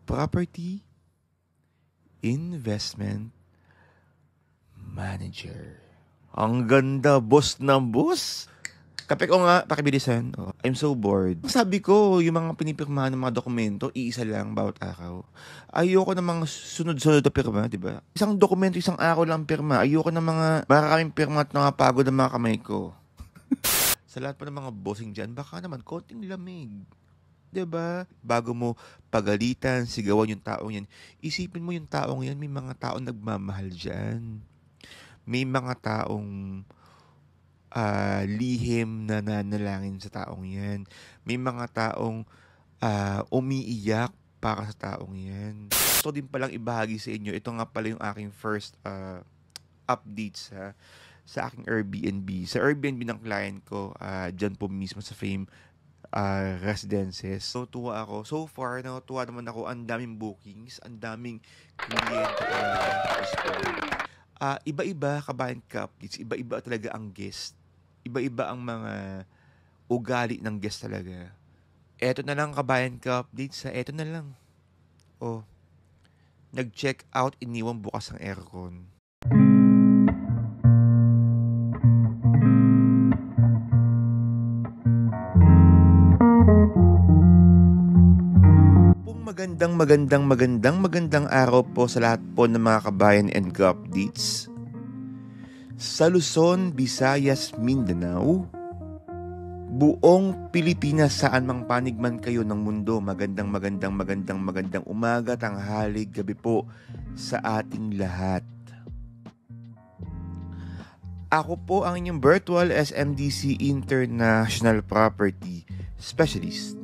Property Investment Manager. Ang ganda, boss na boss. Kape ko nga, pakibilisan. I'm so bored. Sabi ko, yung mga pinipirmahan ng mga dokumento, iisa lang bawat araw. Ayoko ng mga sunod-sunod na pirma, di ba? Isang dokumento, isang araw lang pirma. Ayoko ng mga maraming pirma at nakapagod ng mga kamay ko. Sa lahat pa ng mga bossing dyan, baka naman konting lamig. Diba? Bago mo pagalitan, sigawan yung taong yan, isipin mo yung taong yan, may mga taong nagmamahal dyan. May mga taong lihim na nanalangin sa taong yan. May mga taong umiiyak para sa taong yan. Gusto din palang ibahagi sa inyo, ito nga pala yung aking first updates sa aking Airbnb. Sa Airbnb ng client ko, dyan po mismo sa Fame Residences. So, tuwa ako. So far, tuwa naman ako. Ang daming bookings, ang daming client. Iba-iba, kabayan ka updates. Iba-iba talaga ang guest. Iba-iba ang mga ugali ng guest talaga. Eto na lang, kabayan ka updates. Eto na lang. Nag-check out, iniwan bukas ang aircon. Magandang araw po sa lahat po ng mga kabayan and ka-updates. Sa Luzon, Visayas, Mindanao, buong Pilipinas, saan mang panig man kayo ng mundo, magandang umaga, tanghali, gabi po sa ating lahat. Ako po ang inyong virtual SMDC International Property Specialist,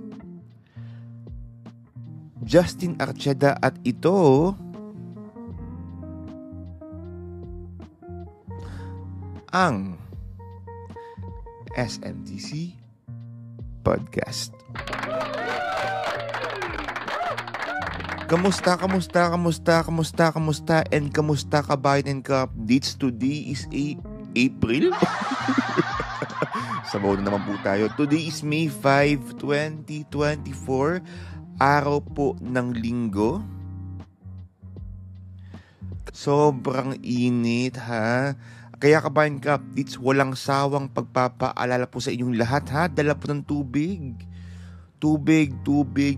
Justin Archeda, at ito ang SMDC Podcast. Kamusta and kamusta kabayan and ka-updates? Today is April? Sabaw na naman po tayo. Today is May 5, 2024. Araw po ng linggo. Sobrang init, ha? Kaya kabayan ka updates, walang sawang pagpapaalala po sa inyong lahat, ha? Dala po ng tubig,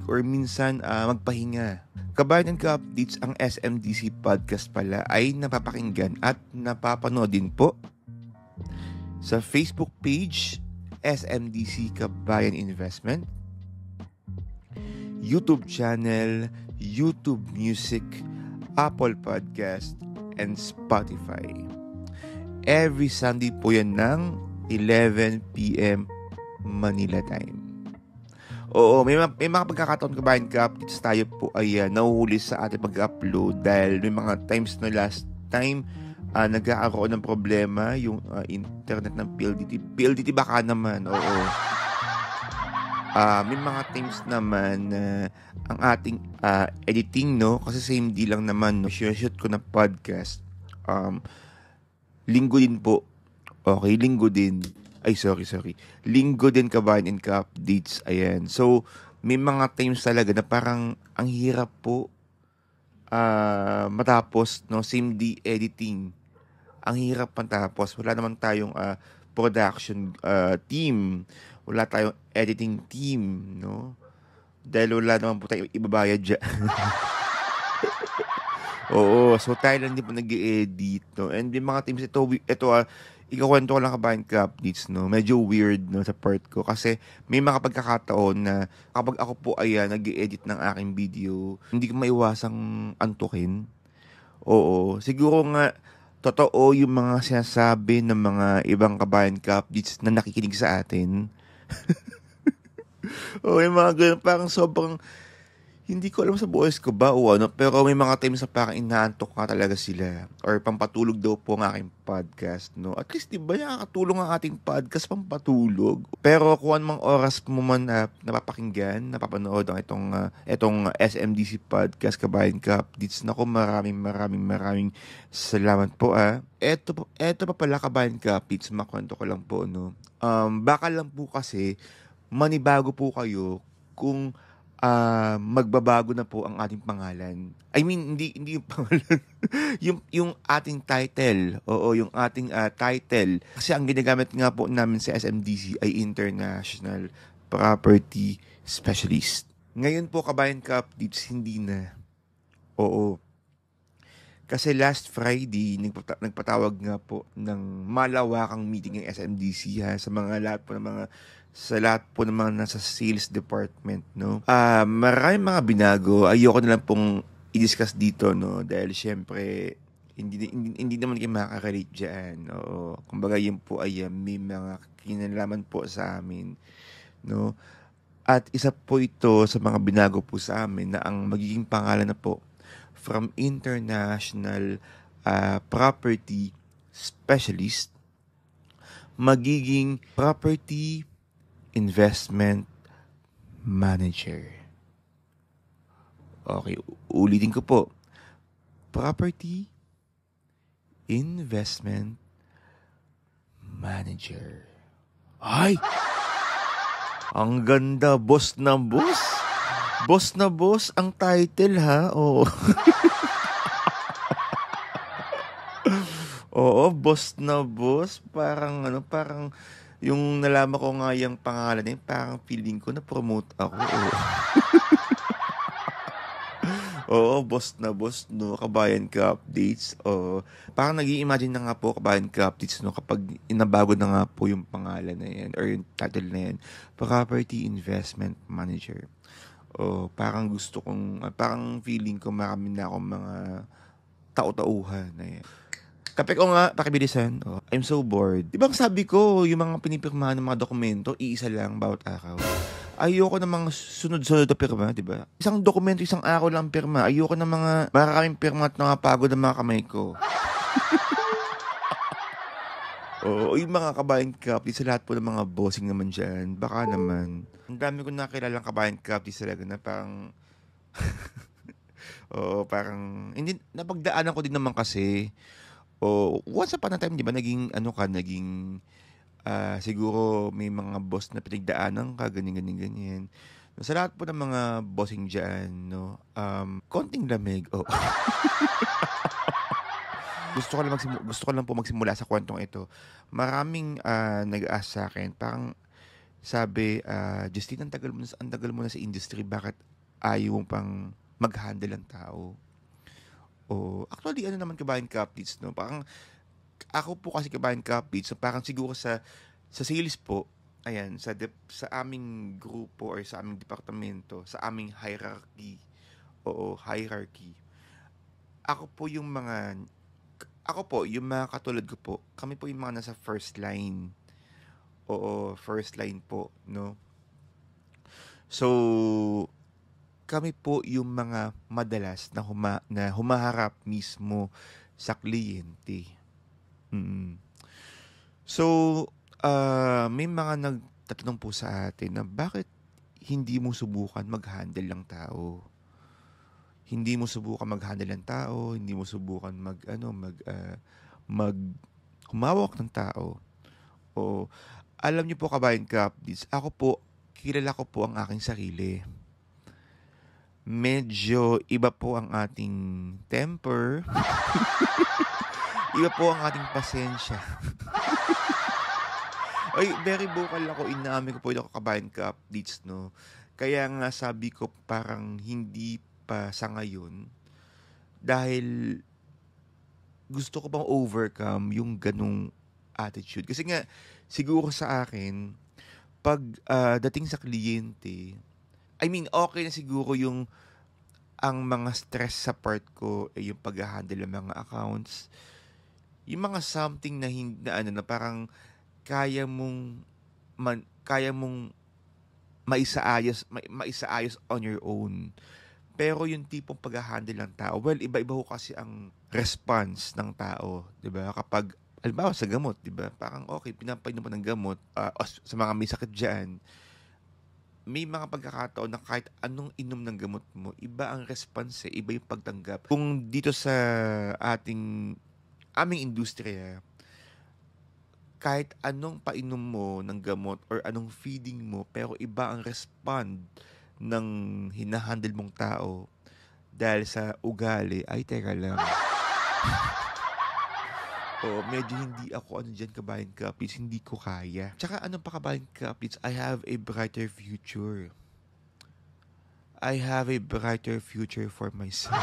or minsan magpahinga. Kabayan ka updates, ang SMDC Podcast pala ay napapakinggan at napapanood din po sa Facebook page SMDC Kabayan Investment, YouTube channel, YouTube Music, Apple Podcast, and Spotify. Every Sunday po yan ng 11 p.m. Manila time. Oo, may mga pagkakataon kabayan ka updates tayo po ay nahuhuli sa ating pag-upload dahil may mga times na last time nagkakaroon ng problema yung internet ng PLDT. PLDT baka naman, oo. May mga times naman ang ating editing, no? Kasi same day lang naman, no? Shoot ko na podcast. Linggo din po. Okay, linggo din. Ay, sorry. Linggo din kabayan and ka-updates. Ayan. So, may mga times talaga na parang ang hirap po matapos, no? Same day editing. Ang hirap matapos. Wala naman tayong production team. Wala tayong editing team, no? Dahil wala naman po tayong ibabayad dyan. Oo, so tayo lang din po nag-i-edit, no? And yung mga teams, ito ikakwento ko lang kabayan ka updates, no? Medyo weird, no, sa part ko. Kasi may mga pagkakataon na kapag ako po ay nag-i-edit ng aking video, hindi ko maiwasang antukin. Oo, siguro nga, totoo yung mga sinasabi ng mga ibang kabayan ka updates na nakikinig sa atin. Yung mga ganun, parang sobrang hindi ko alam sa boses ko ba o ano, pero may mga times na parang inaantok ka talaga sila or pampatulog daw po ang aking podcast, no? At least, diba, nakakatulong ang ating podcast pampatulog. Pero kung anong oras mo man napapakinggan, napapanood ang itong SMDC Podcast, kabayan ka updates, nako, maraming salamat po, Eto pa pala, kabayan ka updates, makwento ko lang po, no? Baka lang po kasi manibago po kayo kung magbabago na po ang ating pangalan. I mean, hindi yung pangalan. yung ating title. Oo, yung ating title. Kasi ang ginagamit nga po namin sa SMDC ay International Property Specialist. Ngayon po, Kabayan ka updates, hindi na. Oo. Kasi last Friday, nagpatawag nga po ng malawakang meeting ng SMDC sa lahat po ng mga nasa sales department, no. Maraming mga binago. Ayoko na lang pong i-discuss dito, no, dahil syempre hindi naman kayo makaka-relate diyan. Oo. Kumbaga yun po ay may mga kinalaman po sa amin, no. At isa po ito sa mga binago po sa amin na ang magiging pangalan na po from International Property Specialist magiging Property Investment Manager. Okay, ulitin ko po. Property Investment Manager. Ay! Ang ganda, boss na boss. Boss na boss ang title, ha? Oo. Oo, boss na boss. Parang yung nalaman ko nga yung pangalan niya, parang feeling ko na-promote ako. Oo. Oo, boss na boss, no? Kabayan ka updates. Oo. Parang nag-i-imagine na nga po, Kabayan ka updates, no? Kapag inabago na nga po yung pangalan na yan or yung title na yan. Property Investment Manager. Oh, parang parang feeling ko marami na akong mga tao-tauhan na yan. Kape ko nga, pakibilisan. Oh, I'm so bored. Di ba sabi ko, yung mga pinipirmahan ng mga dokumento, iisa lang bawat araw. Ayoko ng mga sunod-sunod na pirma, di ba? Isang dokumento, isang araw lang pirma. Ayoko ng mga maraming pirma at nakapagod ng mga kamay ko. Oo, yung mga kabayan cup, sa lahat po ng mga bossing naman dyan, baka naman. Ang dami ko nakilalang kabayan cup, talaga na parang, oo, parang, hindi, napagdaanan ko din naman kasi, once upon a time, di ba, naging, siguro may mga boss na pinagdaanan ka, ganyan. Sa lahat po ng mga bossing dyan, no, konting lamig, oo. Gusto ko lang po magsimula sa kwentong ito. Maraming nag-ask sa akin, parang sabi, Justine, ang tagal mo na sa industry, bakit ayaw mo pang mag-handle ng tao? O, actually, ano naman Kabayan Captains, no? Parang, ako po kasi Kabayan Captains, so parang siguro sa sales po, ayan, sa aming grupo or sa aming departamento, sa aming hierarchy, hierarchy, ako po yung mga katulad ko po, kami po yung mga nasa first line. Oo, first line po, no? So, kami po yung mga madalas na humaharap mismo sa kliyente. So, may mga nagtatanong po sa atin na bakit hindi mo subukan mag-handle ng tao? Hindi mo subukan mag-handle ng tao, hindi mo subukan humawak ng tao. O, alam niyo po Kabayan Captains, kilala ko po ang aking sarili. Medyo iba po ang ating temper. Iba po ang ating pasensya. Ay, very vocal ako, inaamin ko po yung Kabayan Captains, no? Kaya nga sabi ko parang hindi pa sa ngayon dahil gusto ko pang overcome yung ganung attitude. Kasi nga, siguro sa akin, pag dating sa kliyente, I mean, okay na siguro ang mga stress sa part ko, yung pag-handle ng mga accounts, yung mga something na parang kaya mong maisaayos on your own. Pero yung tipong pag-handle ng tao, well, iba-iba ho kasi ang response ng tao, 'di ba? Kapag halimbawa sa gamot, 'di ba? Parang okay, pinapainom mo ng gamot, sa mga may sakit diyan. May mga pagkakataon na kahit anong inom ng gamot mo, iba ang response, iba yung pagtanggap. Kung dito sa aming industriya, kahit anong painom mo ng gamot or anong feeding mo, pero iba ang respond ng hinahandle mong tao dahil sa ugali, ay teka lang. Medyo hindi ako dyan kabayan kapits, hindi ko kaya. Tsaka ano pa kabayan kapits, I have a brighter future. I have a brighter future for myself.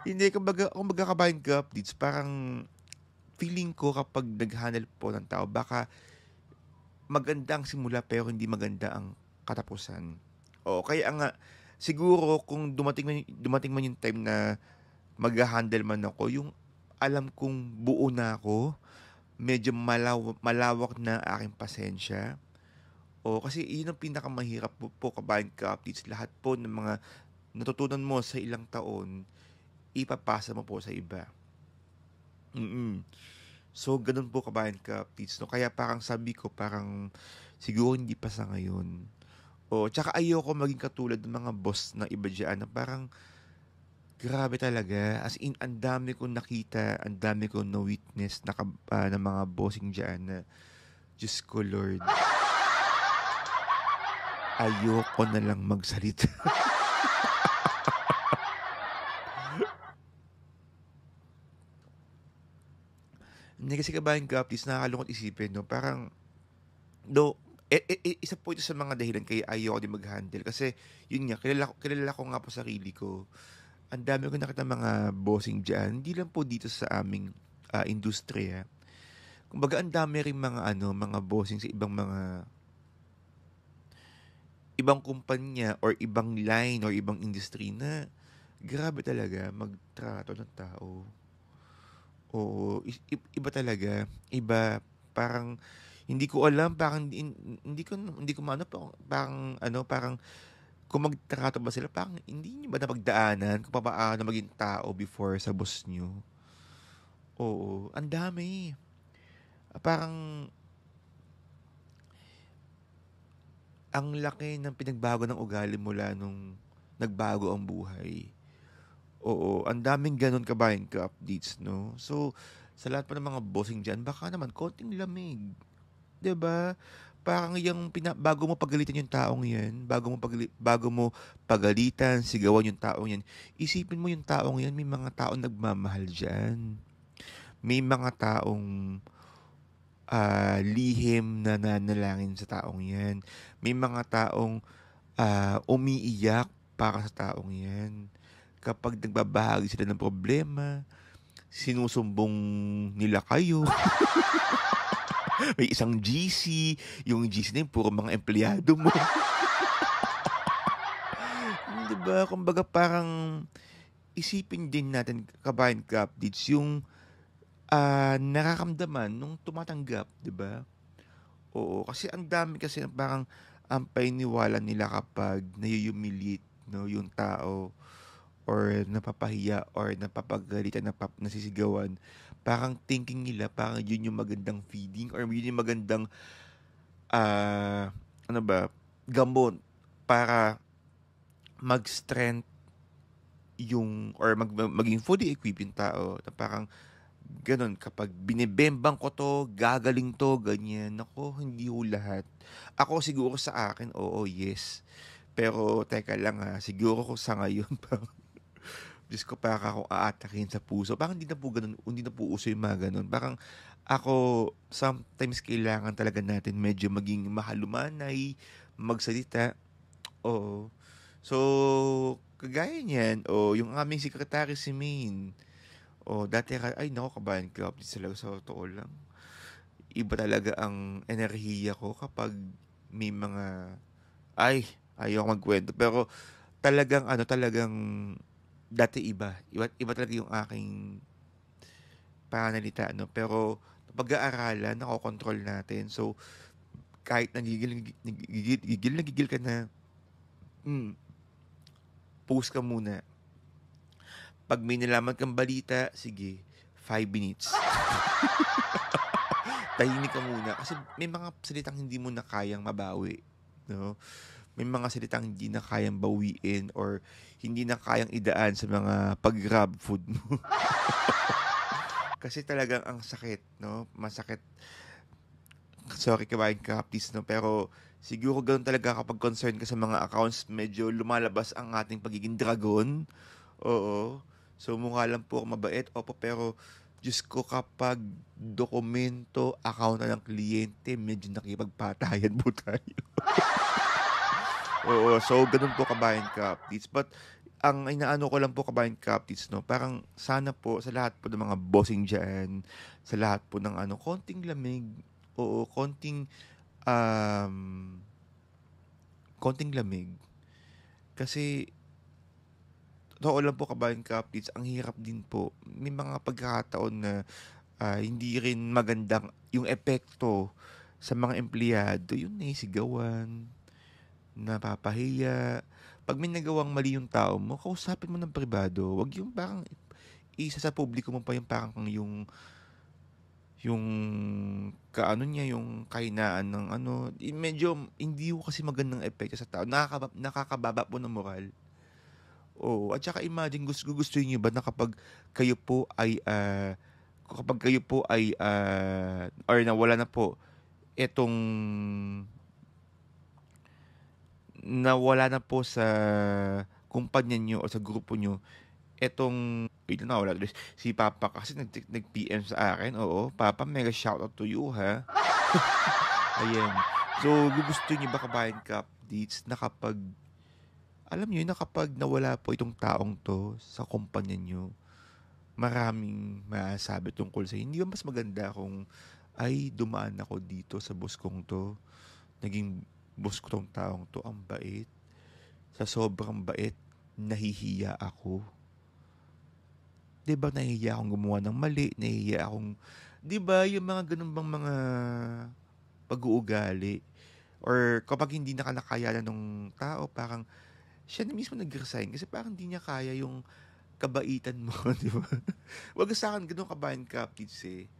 Hindi, kumbaga kabayan kapits, parang feeling ko kapag nag-handle po ng tao, baka maganda ang simula pero hindi maganda ang katapusan. Kaya nga, siguro kung dumating man yung time na mag-handle man ako, yung alam kong buo na ako, medyo malawak na aking pasensya. Kasi yun ang pinakamahirap po kabayan ka-updates. Lahat po ng mga natutunan mo sa ilang taon, ipapasa mo po sa iba. So, ganun po kabayan ka-updates. No? Kaya parang sabi ko, parang siguro hindi pa sa ngayon. Tsaka ayoko maging katulad ng mga boss na iba dyan na parang grabe talaga. As in, ang dami kong nakita, ang dami kong na-witness na mga bossing dyan na Diyos ko Lord, ayoko na lang magsalita. Hindi kasi kabayan ka-updates, nakakalungkot isipin, no? Parang, isa po ito sa mga dahilan kaya ayoko din mag-handle. Kasi, yun nga, kilala ko nga po sarili ko. Ang dami ko nakita mga bossing dyan. Hindi lang po dito sa aming industriya. Kumbaga, ang dami rin mga bossing sa ibang kumpanya or ibang line or ibang industry na grabe talaga magtrato ng tao. Iba talaga. Iba, parang, hindi ko alam, parang, hindi ko maano, parang, kung magtrato ba sila, parang hindi nyo ba napagdaanan kung paano maging tao before sa boss nyo? Ang dami. Parang, ang laki ng pinagbago ng ugali mula nung nagbago ang buhay. Ang daming ganun kabayan ka-updates, no? So, sa lahat pa ng mga bossing dyan, baka naman, konting lamig. 'Di ba? Parang bago mo pagalitan yung taong yan, bago mo pagalitan, sigawan yung taong yan, isipin mo yung taong yan, may mga taong nagmamahal dyan. May mga taong lihim na nanalangin sa taong yan. May mga taong umiiyak para sa taong yan. Kapag nagbabahagi sila ng problema, sinusumbong nila kayo. May isang GC, yung GC na yun, puro mga empleyado mo. Diba? Kumbaga parang isipin din natin, kabayan ka-updates, yung nararamdaman nung tumatanggap, diba? Kasi ang dami kasi parang ang painiwala nila kapag nai-humiliate, no, yung tao or napapahiya or napapagalitan, nasisigawan, parang thinking nila parang yun yung magandang feeding or yun yung magandang ano ba, gamot para mag-strength yung or maging fully equipped yung tao na parang ganun, kapag binibembang ko to, gagaling to, ganyan. Nako, hindi ho lahat. Ako siguro sa akin, oo, yes. Pero teka lang siguro ko sa ngayon parang Diyos ko, para akong aatakin sa puso. Parang hindi na po ganun, hindi na po uso yung mga ganun. Parang ako, sometimes kailangan talaga natin medyo maging mahalumanay, magsalita. Oo. So, kagaya niyan, yung aming sekretary si Maine. Dati, ay nako, kabayan ko, sila sa totoo lang. Iba talaga ang enerhiya ko kapag may mga, ayoko magkwento. Pero, talagang, dati iba talaga yung aking pananalita, no? Pero pag-aaralan, nakokontrol natin. So, kahit nagigil ka na, post ka muna. Pag may nalaman kang balita, sige, 5 minutes. Tahimik ka muna. Kasi may mga salitang hindi mo na kayang mabawi. No? May mga salitang hindi na kayang bawiin or hindi na kayang idaan sa mga pag-grab food mo. Kasi talagang ang sakit, no? Masakit. Sorry kabayan ka, please, no? Pero Siguro gano'n talaga kapag concern ka sa mga accounts, medyo lumalabas ang ating pagiging dragon. Oo. So, mukha lang po ako mabait. Opo, pero Diyos ko, kapag dokumento, account na ng kliyente, medyo nakipagpatayan po tayo. Oo, so ganun po kabayan ka updates. But ang inaano ko lang po kabayan ka updates, no, parang sana po sa lahat po ng mga bossing dyan, sa lahat po ng ano, konting lamig. Oo, um, konting lamig. Kasi, totoo lang po kabayan ka updates, ang hirap din po. May mga pagkakataon na hindi rin magandang yung epekto sa mga empleyado, yung naisigawan, napapahiya. Pag may nagawang mali yung tao mo, kausapin mo ng pribado. Wag yung parang isa sa publiko mo pa yung parang yung kaano niya, yung kahinaan ng ano. Medyo hindi ko kasi magandang epekto sa tao. Nakakababa po ng moral. Oo, at saka imagine gusto niyo ba na kapag kayo po ay or nawala na po etong nawala na po sa kumpanya nyo o sa grupo nyo wait lang, wala tuloy. Si Papa kasi nag-PM sa akin. Oo, Papa, mega shoutout to you, ha? Ayan. So, gusto nyo ba kabayan ka updates na kapag, alam nyo yun, na kapag nawala po itong taong to sa kumpanya nyo, maraming masabi tungkol sa hindi ba mas maganda kung ay dumaan ako dito sa boss kong to, naging boss ko tong taong to, ang bait. Sa sobrang bait, nahihiya ako. 'Di ba nahihiya akong gumawa ng mali, nahihiya akong 'di ba yung mga ganun bang mga pag-uugali or kapag hindi na kinakayanan ng tao, parang siya na mismo nag-resign kasi parang hindi niya kaya yung kabaitan mo, 'di ba? Wag sa akin ganun kabayan kapits eh.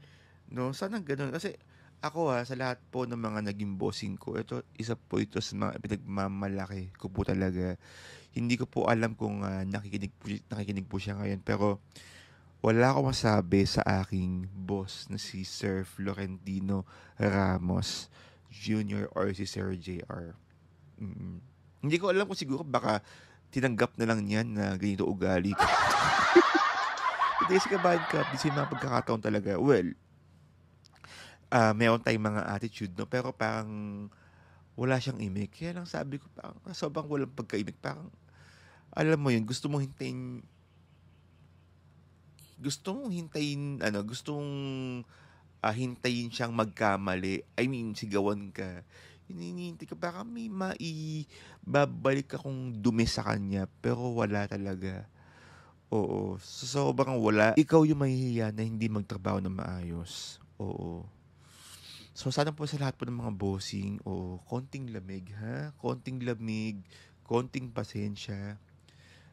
No, sana ganun kasi ako sa lahat po ng mga naging bossing ko, isa po ito sa mga pinagmamalaki ko po talaga. Hindi ko po alam kung nakikinig po siya ngayon, pero wala akong masabi sa aking boss na si Sir Florentino Ramos Jr. or si Sir JR. Mm. Hindi ko alam kung siguro baka tinanggap na lang niyan na ganito ugali ko. Hindi kasi kabahan ka, di mga pagkakataon talaga. Well, meron tayong mga attitude, no? Pero parang wala siyang imik. Kaya lang sabi ko, parang sobrang walang pagka-imik. Parang, alam mo yun, gusto mong hintayin siyang magkamali. I mean, sigawan ka. Hinihintay ka, baka may babalik akong dumi sa kanya, pero wala talaga. Oo, so sobrang wala. Ikaw yung mahihiya na hindi magtrabaho na maayos. Oo. So sana po sa lahat po ng mga bossing, konting lamig ha, konting lamig, konting pasensya.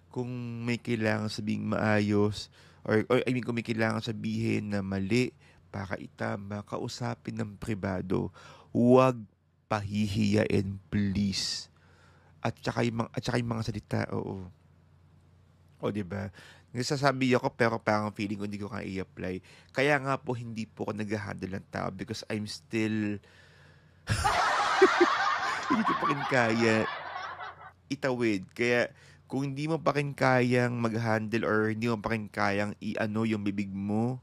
Kung may kailangan sabing maayos, or I mean kung may kailangan sabihin na mali, pakaitam, kausapin ng pribado, huwag pahihiyain please. At saka yung mga salita, oo. O, di ba? Nagsasabi ako pero parang feeling ko hindi ko kaya i-apply. Kaya nga po hindi po ako nag-handle ng tao because I'm still hindi ko pa rin kaya itawid. Kaya kung hindi mo pa rin kayang mag-handle or hindi mo pa rin kayang i-ano yung bibig mo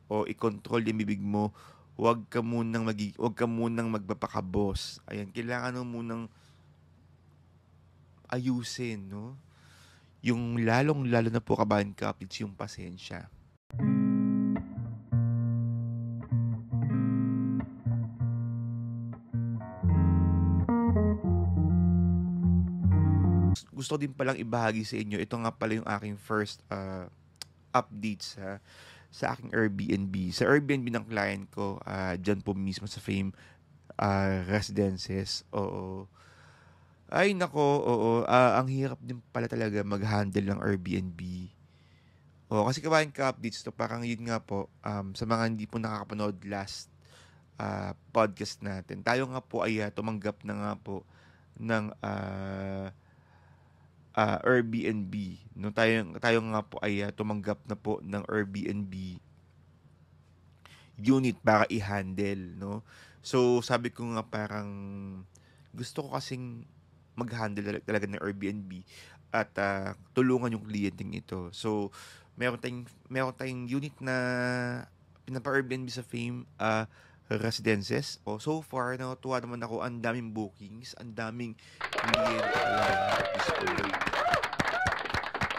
o i-control yung bibig mo, wag ka munang magpapaka-boss. Ayan, kailangan mo munang ayusin, no? Yung lalong-lalo na po kabahan ka, it's yung pasensya. Gusto din palang ibahagi sa inyo, ito nga pala yung aking first updates sa aking Airbnb. Sa Airbnb ng client ko, dyan po mismo sa Fame Residences. Oo. Ay, nako, oo. Ang hirap din pala talaga mag-handle ng Airbnb. Oo, kasi kabahin ka updates to, parang yun nga po, sa mga hindi po nakakapanood last podcast natin. Tayo nga po ay tumanggap na nga po ng Airbnb. No, tayo nga po ay tumanggap na po ng Airbnb unit para i-handle, no? So, sabi ko nga parang Gusto ko kasing mag-handle talaga ng Airbnb at tulungan yung kliyenteng ito. So, meron tayong unit na pinapa-Airbnb sa Fame Residences. So far, natuwa naman ako. Ang daming bookings, ang daming kliyente talaga. Diyos ko Lord.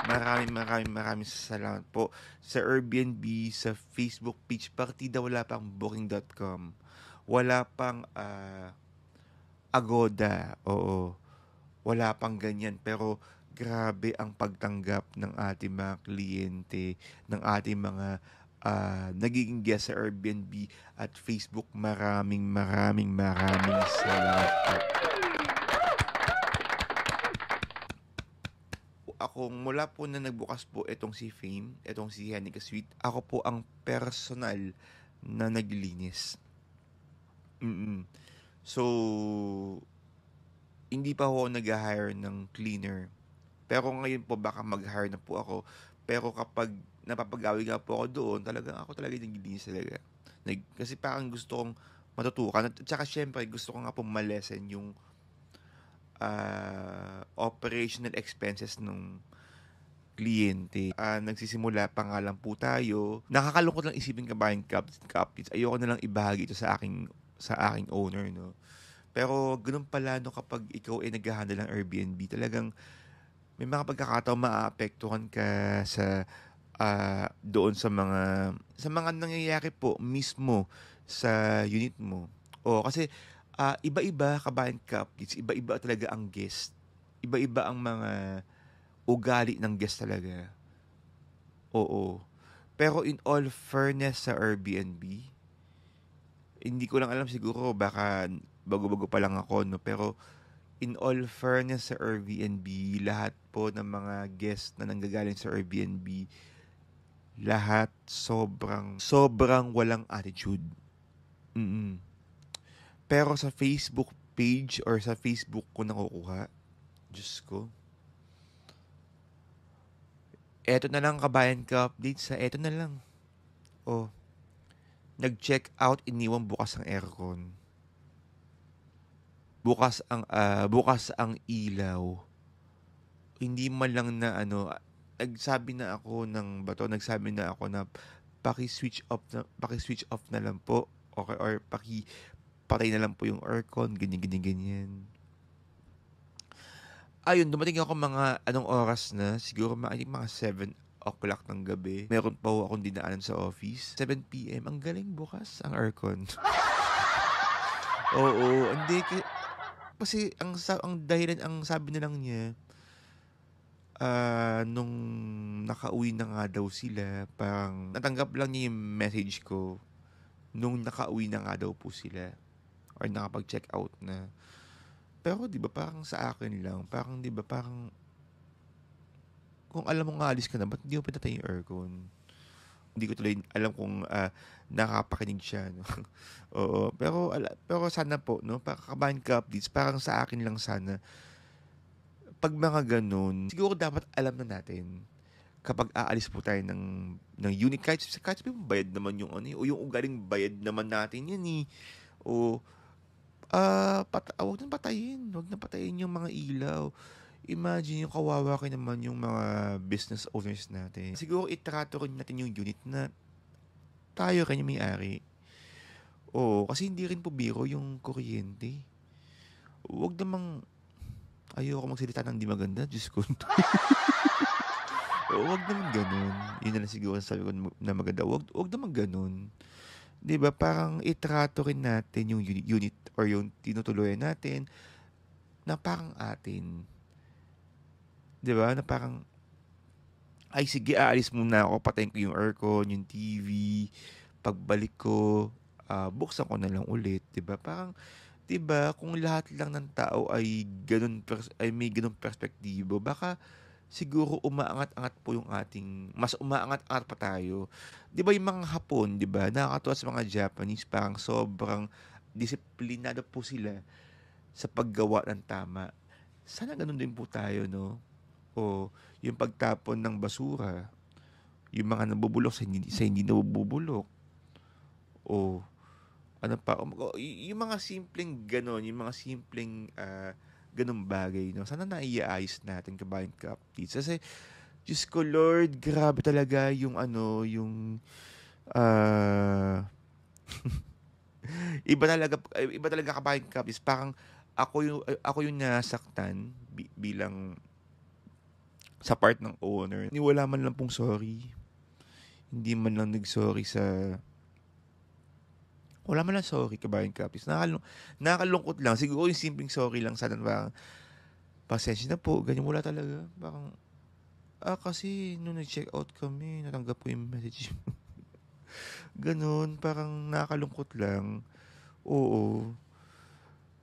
Maraming salamat po sa Airbnb, sa Facebook page. Partida wala pang booking.com. Wala pang Agoda. Oo. Wala pang ganyan. Pero grabe ang pagtanggap ng ating mga kliyente, ng ating mga nagiging guest sa Airbnb at Facebook. Maraming salamat po. Ako, mula po na nagbukas po itong si Fame, itong si Hanika Suite, ako po ang personal na naglilinis. So, hindi pa ako nag-hire ng cleaner. Pero ngayon po baka mag-hire na po ako. Pero kapag napapagawi nga po ako doon, talagang ako talaga yung naglilinis talaga. Kasi parang gusto kong matutukan. At saka syempre, gusto ko nga po malesen yung operational expenses nung kliyente. Nagsisimula pa nga lang po tayo. Nakakalungkot lang isipin kabayan kapits. Ayoko na lang ibahagi ito sa aking owner, no. Pero ganun pala no kapag ikaw ay nag-handle ng Airbnb, talagang may mga pagkakataon maaapektuhan ka sa doon sa mga nangyayari po mismo sa unit mo. Kasi iba-iba kabayan kapits, iba-iba talaga ang guest. Iba-iba ang mga ugali ng guest talaga. Oo. Pero in all fairness sa Airbnb, hindi ko lang alam siguro baka bago-bago pa lang ako, no? Pero in all fairness sa Airbnb, lahat po ng mga guests na nanggagaling sa Airbnb, lahat sobrang walang attitude. Pero sa Facebook page or sa Facebook ko nakukuha, Diyos ko, eto na lang kabayan ka update sa eto na lang. Nag-check out, iniwan bukas ang aircon. Bukas ang ilaw. Hindi man lang na nagsabi na ako na paki-switch off na lang po. Okay, or paki-patay na lang po yung aircon, ganyan. Ayun, dumating ako mga anong oras na, siguro mga 7 o'clock ng gabi. Meron pa ho akong dinaanan sa office. 7 p.m. Ang galing bukas ang aircon. Oo, hindi kasi ang dahilan, ang sabi na lang niya, nung nakauwi na nga daw sila, parang natanggap lang niya yung message ko nung nakauwi na nga daw po sila or nakapag-check out na. Pero 'di ba parang sa akin lang, parang 'di ba parang kung alam mo nga alis ka na, ba't hindi mo pinatay yung aircon? Hindi ko tuloy alam kung nakapakinig siya, no? Oo, pero sana po, no, kabahan ka updates, parang sa akin lang sana. Pag mga ganun, siguro dapat alam na natin kapag aalis po tayo ng unit, kahit bayad naman yung o yung ugaling bayad naman natin yan eh. Wag na patayin yung mga ilaw. Imagine yung kawawa kayo naman yung mga business owners natin. Siguro itrato rin natin yung unit na tayo kanya may-ari. Kasi hindi rin po biro yung kuryente. Wag namang ayoko magsalita ng di maganda, Diyos ko. Wag naman ganun. Yun na lang siguro sabi ko na maganda. Wag naman ganun. 'Di ba? Parang itrato rin natin yung unit or yung tinutuloyan natin na parang atin. 'Di ba? Na parang ay sige, aalis muna ako, patayin ko yung aircon, yung TV. Pagbalik ko, buksan ko na lang ulit, 'di ba? Parang 'di ba, kung lahat lang ng tao ay may ganun perspektibo, baka siguro umaangat-angat po yung mas umaangat-angat pa tayo. 'Di ba yung mga Hapon, 'di ba? Nakakatuwa sa mga Japanese, parang sobrang disiplinado po sila sa paggawa ng tama. Sana ganun din po tayo, no? Yung pagtapon ng basura, yung mga nabubulok sa hindi nabubulok. O ano pa, yung mga simpleng ganon, yung mga simpleng ganong bagay, no? Sana naiaayos natin, kabayan updates. Kasi, Diyos ko Lord, grabe talaga yung ah, iba talaga kabayan updates. Parang, ako yung nasaktan bilang sa part ng owner. Wala man lang pong sorry. Hindi man lang nag-sorry sa wala man lang sorry, kabayan kapis. Nakakalungkot lang. Siguro yung simpleng sorry lang sana, parang, pasensya na po, ganyan, wala talaga. Parang, kasi nung nag-check out kami, natanggap ko yung message. Ganon, parang nakakalungkot lang. Oo.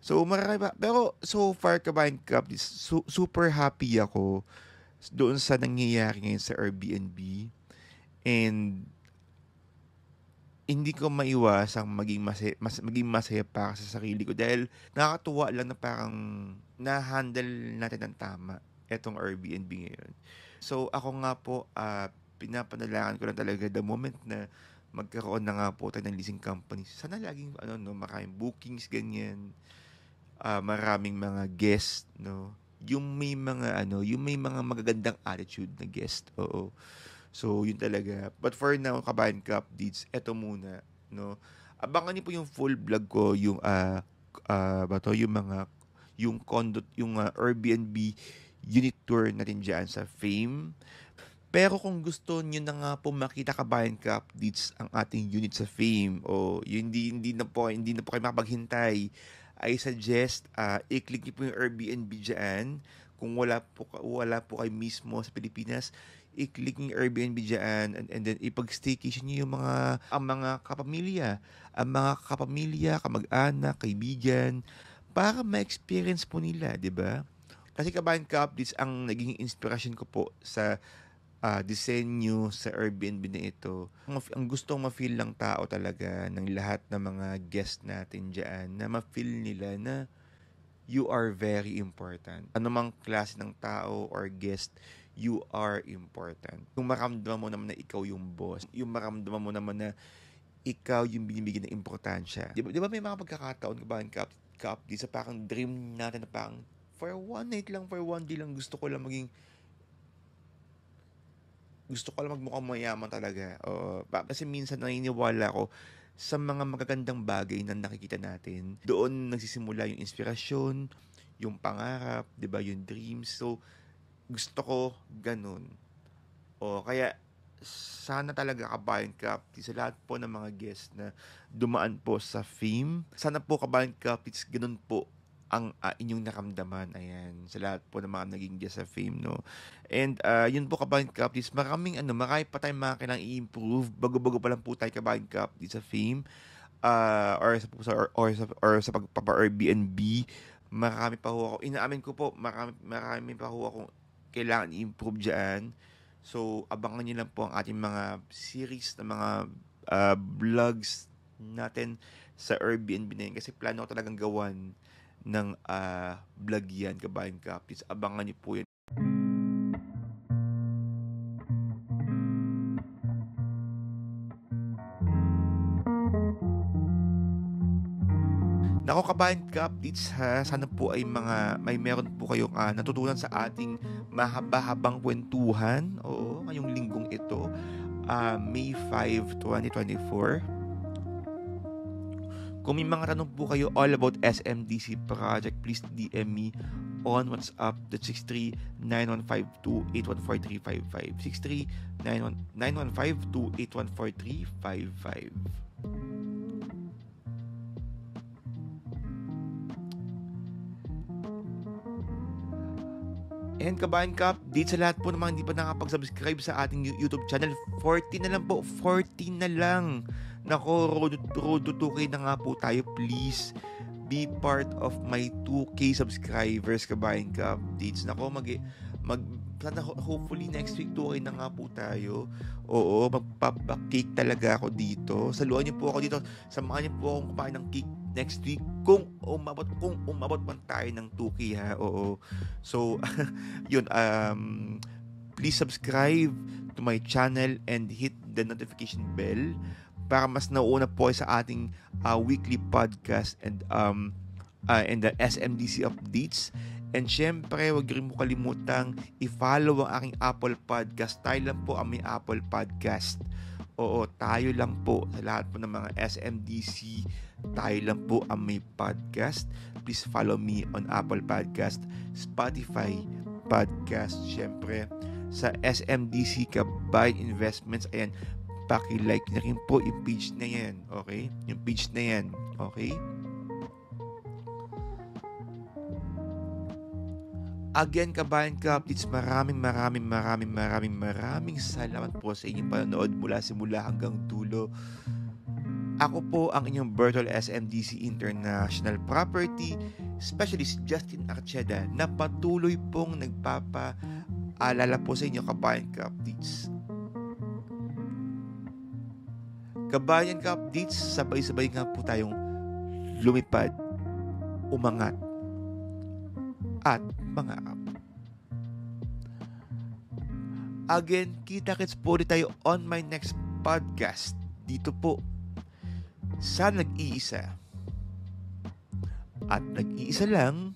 So, marami pa. Pero, so far, kabayan kapis, super happy ako doon sa nangyayari ngayon sa Airbnb. And, hindi ko maiwasang maging masaya pa sa sarili ko dahil nakakatuwa lang na parang na-handle natin ng tama etong Airbnb ngayon. So ako nga po, pinapanalangin ko lang talaga the moment na magkaroon na nga po tayo ng leasing company. Sana laging maraming bookings ganyan, maraming mga guest, no. Yung may mga magagandang attitude na guest. Oo. So, yun talaga. But for now, kabayan cup deeds, eto muna, no. Abangan niyo po yung full vlog ko, yung condo, yung Airbnb unit tour natin diyan sa Fame. Pero kung gusto niyo na nga po makita, kabayan cup deeds, ang ating unit sa Fame, o hindi na po kayo makapaghintay, I suggest i-click niyo po yung Airbnb diyan. Kung wala po kayo mismo sa Pilipinas, i-click yung Airbnb dyan, and then ipag-staycation nyo ang mga kapamilya, kamag-anak, kaibigan, para ma-experience po nila, di ba? Kasi kabayan ka-updates, ang naging inspirasyon ko po sa disenyo sa Airbnb na ito. Ang gustong ma-feel ng tao talaga, ng lahat ng mga guest natin dyan, na ma-feel nila na you are very important. Anumang klase ng tao or guest, you are important. Yung maramdaman mo naman na ikaw yung boss, yung maramdaman mo naman na ikaw yung binibigyan ng importansya. Di ba may mga pagkakataon ka-update sa parang dream natin na parang for one night lang, for one day lang, gusto ko lang magmukhang mayaman talaga. Kasi minsan naniniwala ko sa mga magagandang bagay na nakikita natin. Doon nagsisimula yung inspirasyon, yung pangarap, 'di ba, yung dreams. So, gusto ko ganun. Kaya sana talaga, kabayan kaptis, sa lahat po ng mga guests na dumaan po sa Fame. Sana po, kabayan kaptis, ganun po ang inyong nakamdaman. Ayan, sa lahat po ng mga naging guest sa Fame, no. And yun po, kabayan kaptis, marami pa tayong mga kailangang i-improve. Bago-bago pa lang po tayo, kabayan kaptis, sa Fame. Or sa pagpapa-Airbnb, marami pa ho ako. Inaamin ko po, marami pa ho akong kailangan i-improve dyan. So, abangan nyo lang po ang ating mga series na mga vlogs natin sa Airbnb na yun. Kasi plano ko talagang gawan ng vlog yan, kabayan kapis. Abangan nyo po yun. Nako, kabayan ka-updates ha, sana po ay may meron po kayong natutunan sa ating mahaba-habang kwentuhan. Oo, ngayong linggong ito, May 5, 2024. Kung may mga tanong po kayo all about SMDC project, please DM me on WhatsApp, that's 63-9152-814-355. 63-9152-814-355. And kabayan ka, date sa lahat po naman hindi pa nakapag-subscribe sa ating YouTube channel. 40 na lang po, 40 na lang. Nako, road to 2K na nga po tayo. Please be part of my 2K subscribers, kabayan ka updates. Nako, sana hopefully next week 2K na nga po tayo. Oo, magpapakake talaga ako dito. Saluhan niyo po ako dito. Samahan niyo po akong kumain ng cake next week kung umabot man tayo ng 2K ha. Oo. So, yun, please subscribe to my channel and hit the notification bell para mas nauuna po sa ating weekly podcast and the SMDC updates. And syempre, huwag rin mo kalimutang i-follow ang aking Apple Podcast. Tayo lang po ang may Apple Podcast. Oo, tayo lang po. Sa lahat po ng mga SMDC, tayo lang po ang may podcast. Please follow me on Apple Podcast, Spotify Podcast. Syempre, sa SMDC Kabayan Investments, ayan, paki-like na rin po yung page na yan. Okay? Yung page na yan. Okay? Again, Kabayan Ka-updates, maraming salamat po sa inyong panonood mula simula hanggang dulo. Ako po ang inyong Bertol SMDC International Property Specialist Justin Archeda na patuloy pong nagpapaalala po sa inyo, Kabayan Ka-updates. Kabayan Ka-updates, sabay-sabay nga po tayong lumipad, umangat, at mangarap. Again, kita-kits po ulit tayo on my next podcast. Dito po sa Nag-iisa. At nag-iisa lang